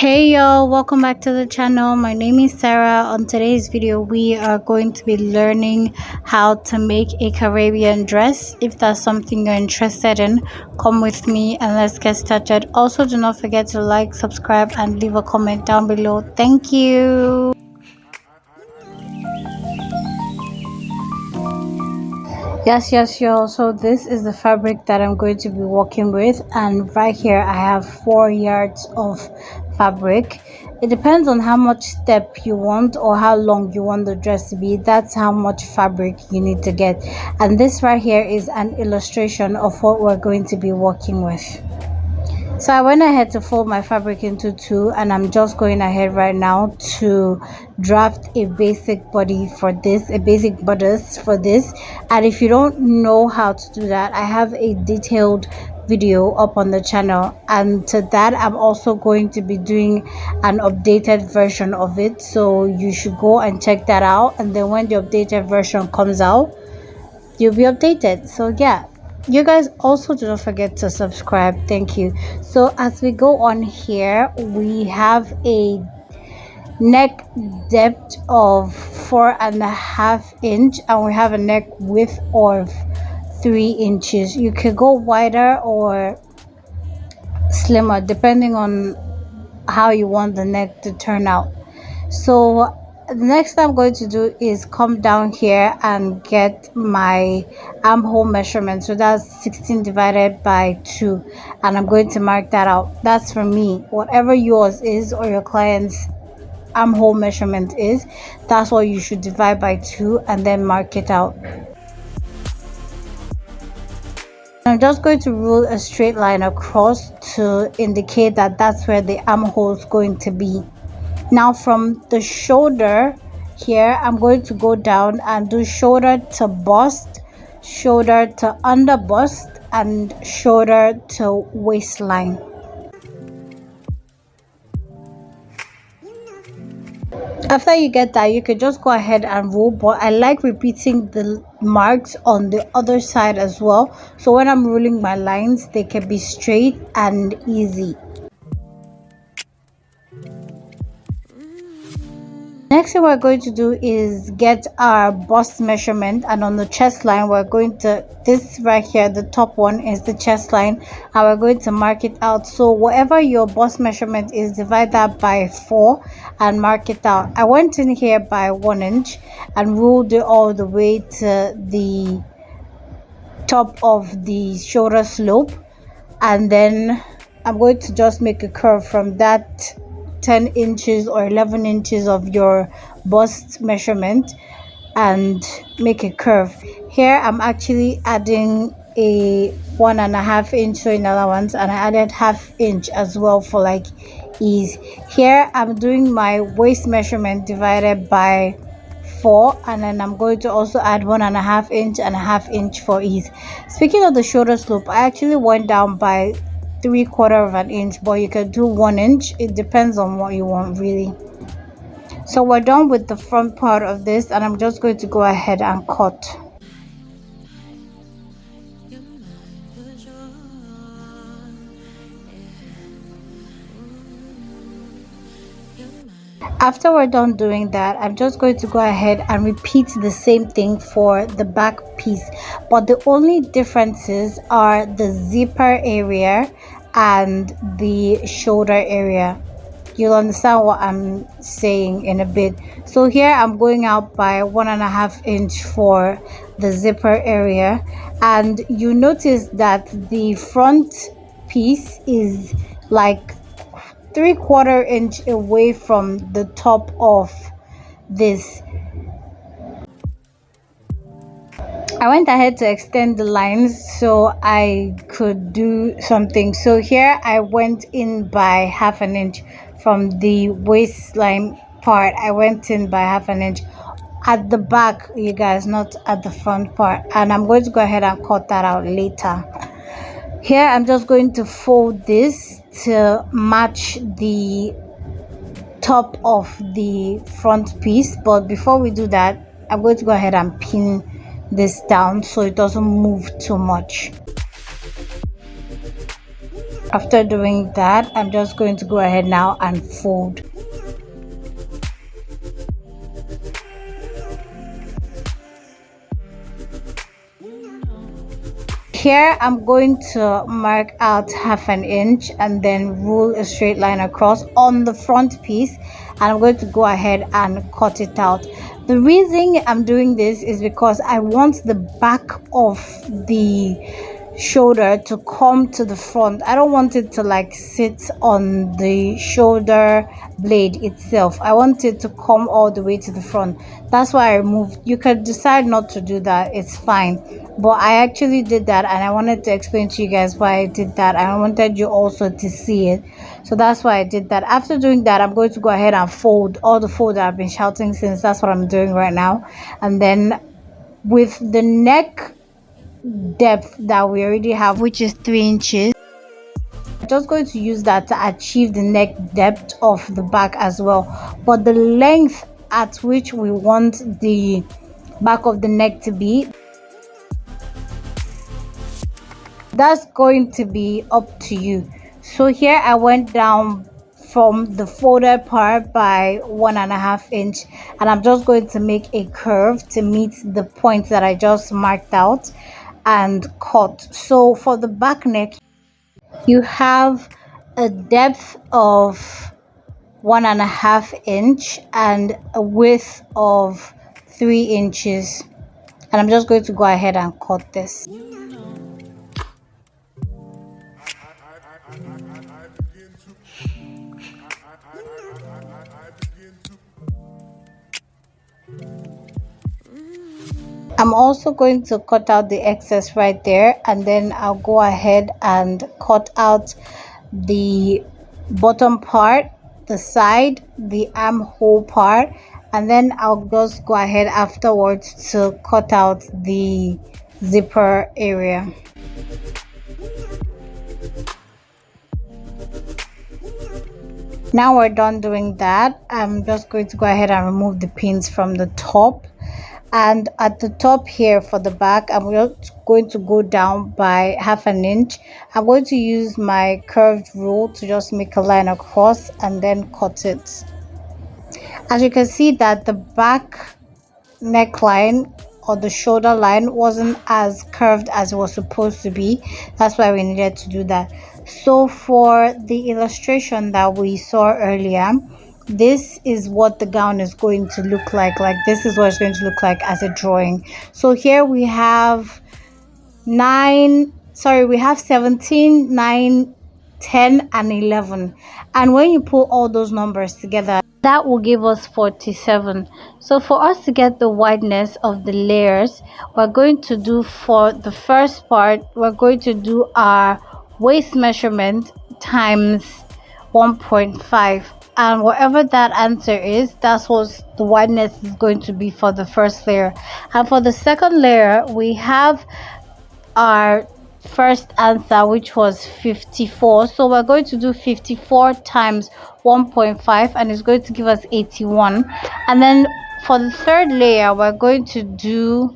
Hey y'all, welcome back to the channel. My name is Sarah. On today's video we are going to be learning how to make a Caribbean dress. If that's something you're interested in, come with me and let's get started. Also, do not forget to like, subscribe and leave a comment down below. Thank you. Yes, y'all. So this is the fabric that I'm going to be working with, and right here I have 4 yards of fabric. It depends on how much step you want or how long you want the dress to be. That's how much fabric you need to get. And this right here is an illustration of what we're going to be working with. So I went ahead to fold my fabric into two, and I'm just going ahead right now to draft a basic body for this, a basic bodice for this. And if you don't know how to do that, I have a detailed video up on the channel, and to that I'm also going to be doing an updated version of it, so you should go and check that out, and then when the updated version comes out you'll be updated. So yeah, you guys also do not forget to subscribe. Thank you. So as we go on here, we have a neck depth of 4.5 inch, and we have a neck width of 3 inches. You could go wider or slimmer depending on how you want the neck to turn out. So the next thing I'm going to do is come down here and get my armhole measurement. So that's 16 divided by 2, and I'm going to mark that out. That's for me. Whatever yours is or your client's armhole measurement is, that's what you should divide by 2 and then mark it out. I'm just going to rule a straight line across to indicate that that's where the armhole is going to be. Now from the shoulder here, I'm going to go down and do shoulder to bust, shoulder to under bust, and shoulder to waistline. After you get that, you could just go ahead and rule, but I like repeating the marks on the other side as well, so when I'm ruling my lines they can be straight and easy. Next thing we're going to do is get our bust measurement, and on the chest line we're going to, this right here, the top one is the chest line, and we're going to mark it out. So whatever your bust measurement is, divide that by 4 and mark it out. I went in here by 1 inch and ruled it all the way to the top of the shoulder slope, and then I'm going to just make a curve from that 10 inches or 11 inches of your bust measurement and make a curve. Here I'm actually adding a 1.5 inch sewing allowance, and I added 1/2 inch as well for like ease. Here I'm doing my waist measurement divided by 4, and then I'm going to also add 1.5 inch and 1/2 inch for ease. Speaking of the shoulder slope, I actually went down by 3/4 inch, but you can do 1 inch. It depends on what you want really. So we're done with the front part of this, and I'm just going to go ahead and cut. After we're done doing that, I'm just going to go ahead and repeat the same thing for the back piece, but the only differences are the zipper area and the shoulder area. You'll understand what I'm saying in a bit. So here I'm going out by 1.5 inch for the zipper area, and you notice that the front piece is like 3/4 inch away from the top of this. I went ahead to extend the lines so I could do something. So here I went in by 1/2 inch from the waistline part. I went in by 1/2 inch at the back, you guys, not at the front part, and I'm going to go ahead and cut that out later. Here I'm just going to fold this to match the top of the front piece, but before we do that I'm going to go ahead and pin this down so it doesn't move too much. After doing that, I'm just going to go ahead now and fold. Here I'm going to mark out 1/2 inch and then rule a straight line across on the front piece, and I'm going to go ahead and cut it out. The reason I'm doing this is because I want the back of the shoulder to come to the front. I don't want it to like sit on the shoulder blade itself. I want it to come all the way to the front. That's why I removed. You could decide not to do that, it's fine, but I actually did that, and I wanted to explain to you guys why I did that. I wanted you also to see it, so that's why I did that. After doing that, I'm going to go ahead and fold all the fold that I've been shouting since. That's what I'm doing right now. And then with the neck depth that we already have, which is 3 inches, I'm just going to use that to achieve the neck depth of the back as well. But the length at which we want the back of the neck to be, that's going to be up to you. So here I went down from the folded part by 1.5 inch, and I'm just going to make a curve to meet the point that I just marked out and cut. So for the back neck, you have a depth of 1.5 inch and a width of 3 inches, and I'm just going to go ahead and cut this. I'm also going to cut out the excess right there, and then I'll go ahead and cut out the bottom part, the side, the armhole part, and then I'll just go ahead afterwards to cut out the zipper area. Now we're done doing that. I'm just going to go ahead and remove the pins from the top. And at the top here for the back, I'm just going to go down by 1/2 inch. I'm going to use my curved rule to just make a line across and then cut it. As you can see that the back neckline or the shoulder line wasn't as curved as it was supposed to be. That's why we needed to do that. So for the illustration that we saw earlier, this is what the gown is going to look like this is what it's going to look like as a drawing. So here we have 17, 9, 10 and 11, and when you put all those numbers together, that will give us 47. So for us to get the wideness of the layers, we're going to do, for the first part, we're going to do our waist measurement times 1.5, and whatever that answer is, that's what the wideness is going to be for the first layer. And for the second layer, we have our first answer, which was 54. So we're going to do 54 times 1.5, and it's going to give us 81. And then for the third layer, we're going to do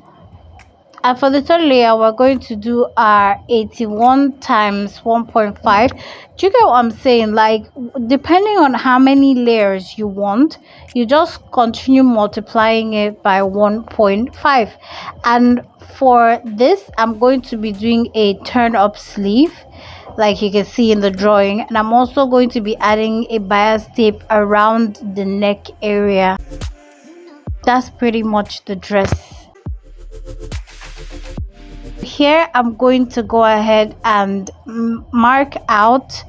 our 81 times 1.5. Do you get what I'm saying? Like, depending on how many layers you want, you just continue multiplying it by 1.5. And for this, I'm going to be doing a turn up sleeve, like you can see in the drawing, and I'm also going to be adding a bias tape around the neck area. That's pretty much the dress. Here I'm going to go ahead and mark out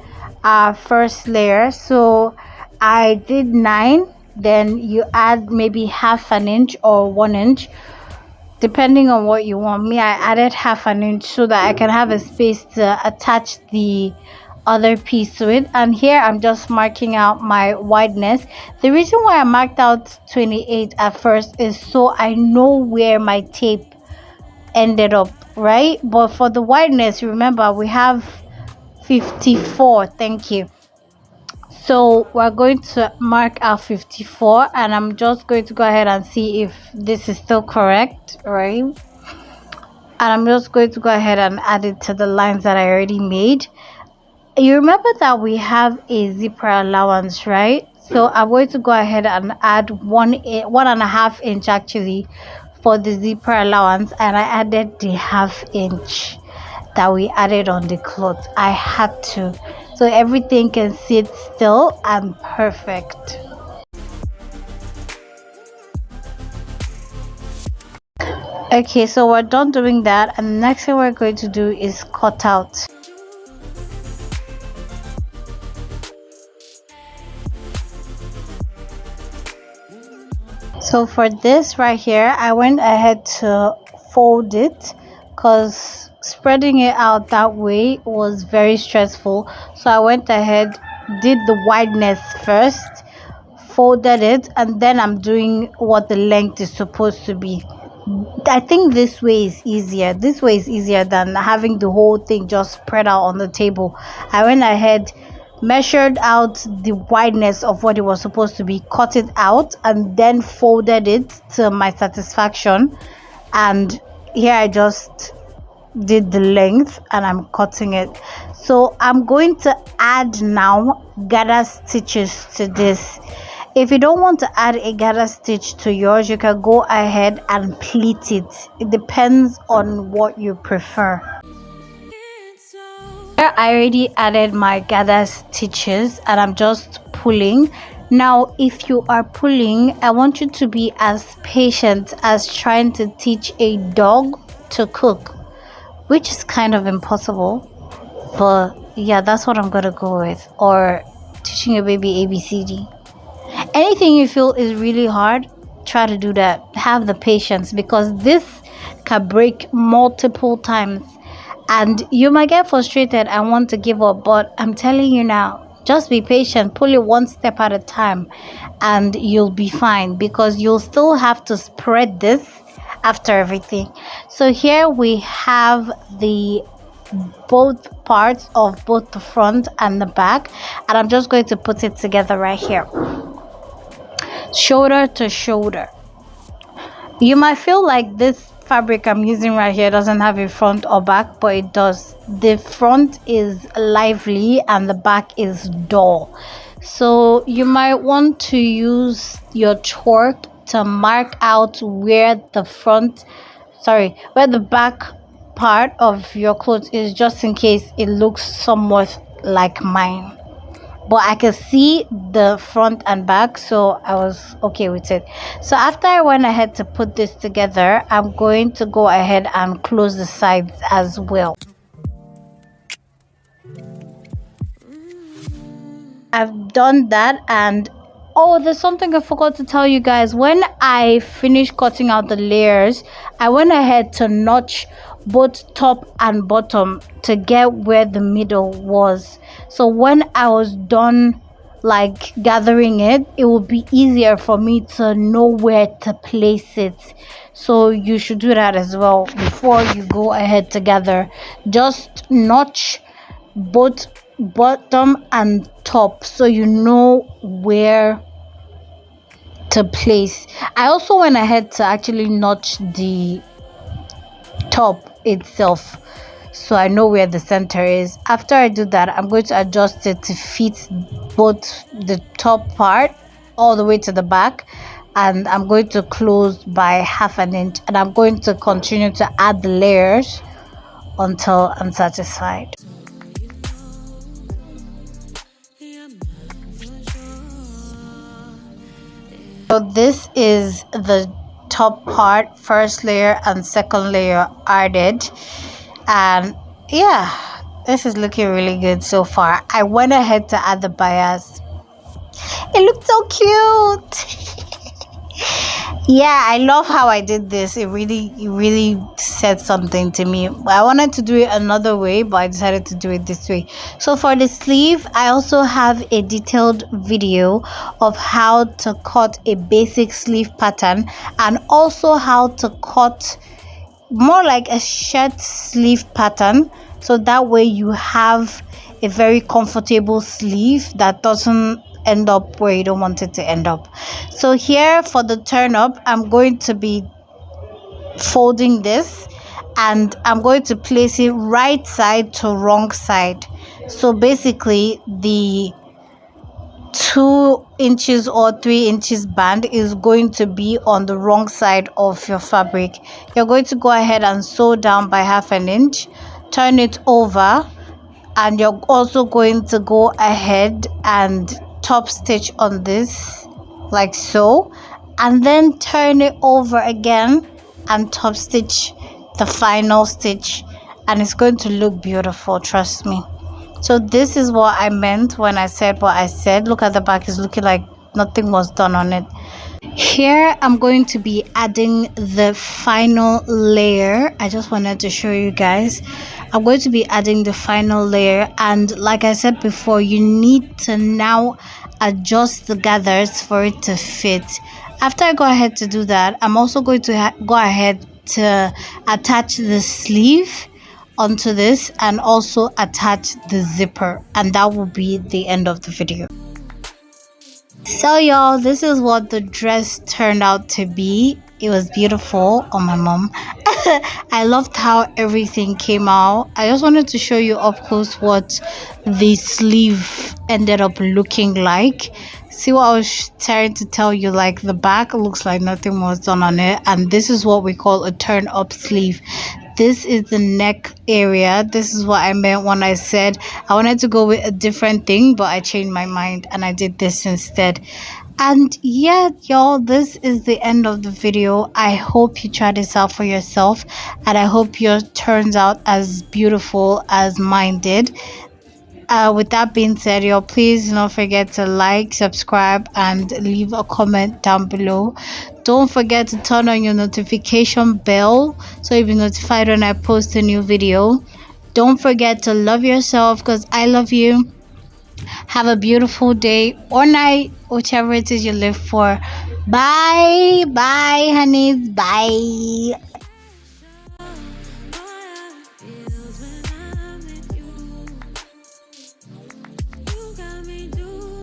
our first layer. So I did 9, then you add maybe 1/2 inch or 1 inch, depending on what you want. Me, I added 1/2 inch so that I can have a space to attach the other piece to it. And here I'm just marking out my wideness. The reason why I marked out 28 at first is so I know where my tape ended up, right? But for the wideness, remember, we have 54. Thank you. So we're going to mark out 54, and I'm just going to go ahead and see if this is still correct, right? And I'm just going to go ahead and add it to the lines that I already made. You remember that we have a zipper allowance, right? So I'm going to go ahead and add 1.5 inch actually for the zipper allowance, and I added the 1/2 inch that we added on the cloth. I had to, so everything can sit still and perfect. Okay, so we're done doing that, and the next thing we're going to do is cut out. So for this right here, I went ahead to fold it because spreading it out that way was very stressful. So I went ahead, did the wideness first, folded it, and then I'm doing what the length is supposed to be. I think this way is easier. This way is easier than having the whole thing just spread out on the table. I went ahead, measured out the wideness of what it was supposed to be, cut it out, and then folded it to my satisfaction. And here I just did the length and I'm cutting it. So I'm going to add now gather stitches to this. If you don't want to add a gather stitch to yours, you can go ahead and pleat it. It depends on what you prefer. I already added my gather stitches and I'm just pulling. Now if you are pulling, I want you to be as patient as trying to teach a dog to cook, which is kind of impossible, but yeah, that's what I'm gonna go with. Or teaching a baby ABCD. Anything you feel is really hard, try to do that. Have the patience, because this can break multiple times and you might get frustrated and want to give up, but I'm telling you now, just be patient, pull it one step at a time and you'll be fine, because you'll still have to spread this after everything. So here we have the both parts of both the front and the back, and I'm just going to put it together right here, shoulder to shoulder. You might feel like this fabric I'm using right here doesn't have a front or back, but it does. The front is lively and the back is dull, so you might want to use your chalk to mark out where the back part of your clothes is, just in case it looks somewhat like mine. But I could see the front and back, so I was okay with it. So after I went ahead to put this together, I'm going to go ahead and close the sides as well. I've done that, and oh, there's something I forgot to tell you guys. When I finished cutting out the layers, I went ahead to notch both top and bottom to get where the middle was. So when I was done like gathering it, it will be easier for me to know where to place it. So you should do that as well before you go ahead to gather. Just notch both bottom and top so you know where to place. I also went ahead to actually notch the top itself so I know where the center is. After I do that, I'm going to adjust it to fit both the top part all the way to the back, and I'm going to close by 1/2 inch, and I'm going to continue to add the layers until I'm satisfied. So this is the top part, first layer and second layer added, and yeah, this is looking really good so far. I went ahead to add the bias. It looked so cute. Yeah, I love how I did this. It really said something to me. I wanted to do it another way, but I decided to do it this way. So for the sleeve, I also have a detailed video of how to cut a basic sleeve pattern, and also how to cut more like a shirt sleeve pattern, so that way you have a very comfortable sleeve that doesn't end up where you don't want it to end up. So here for the turn up, I'm going to be folding this, and I'm going to place it right side to wrong side. So basically the 2 inches or 3 inches band is going to be on the wrong side of your fabric. You're going to go ahead and sew down by 1/2 inch, turn it over, and you're also going to go ahead and top stitch on this like so, and then turn it over again and top stitch the final stitch, and it's going to look beautiful, trust me. So this is what I meant when I said what I said. Look at the back, it's looking like nothing was done on it. Here I'm going to be adding the final layer. I just wanted to show you guys. I'm going to be adding the final layer, and like I said before, you need to now adjust the gathers for it to fit. After I go ahead to do that, I'm also going to go ahead to attach the sleeve onto this and also attach the zipper, and that will be the end of the video. So y'all, this is what the dress turned out to be. It was beautiful on my mom. I loved how everything came out. I just wanted to show you up close what the sleeve ended up looking like. See what I was trying to tell you, like the back looks like nothing was done on it, and this is what we call a turn up sleeve. This is the neck area. This is what I meant when I said I wanted to go with a different thing, but I changed my mind and I did this instead. And yeah, y'all, this is the end of the video. I hope you try this out for yourself, and I hope yours turns out as beautiful as mine did. With that being said, y'all, please don't forget to like, subscribe, and leave a comment down below. Don't forget to turn on your notification bell so you'll be notified when I post a new video. Don't forget to love yourself, because I love you. Have a beautiful day or night, whichever it is you live for. Bye, bye, honeys, bye.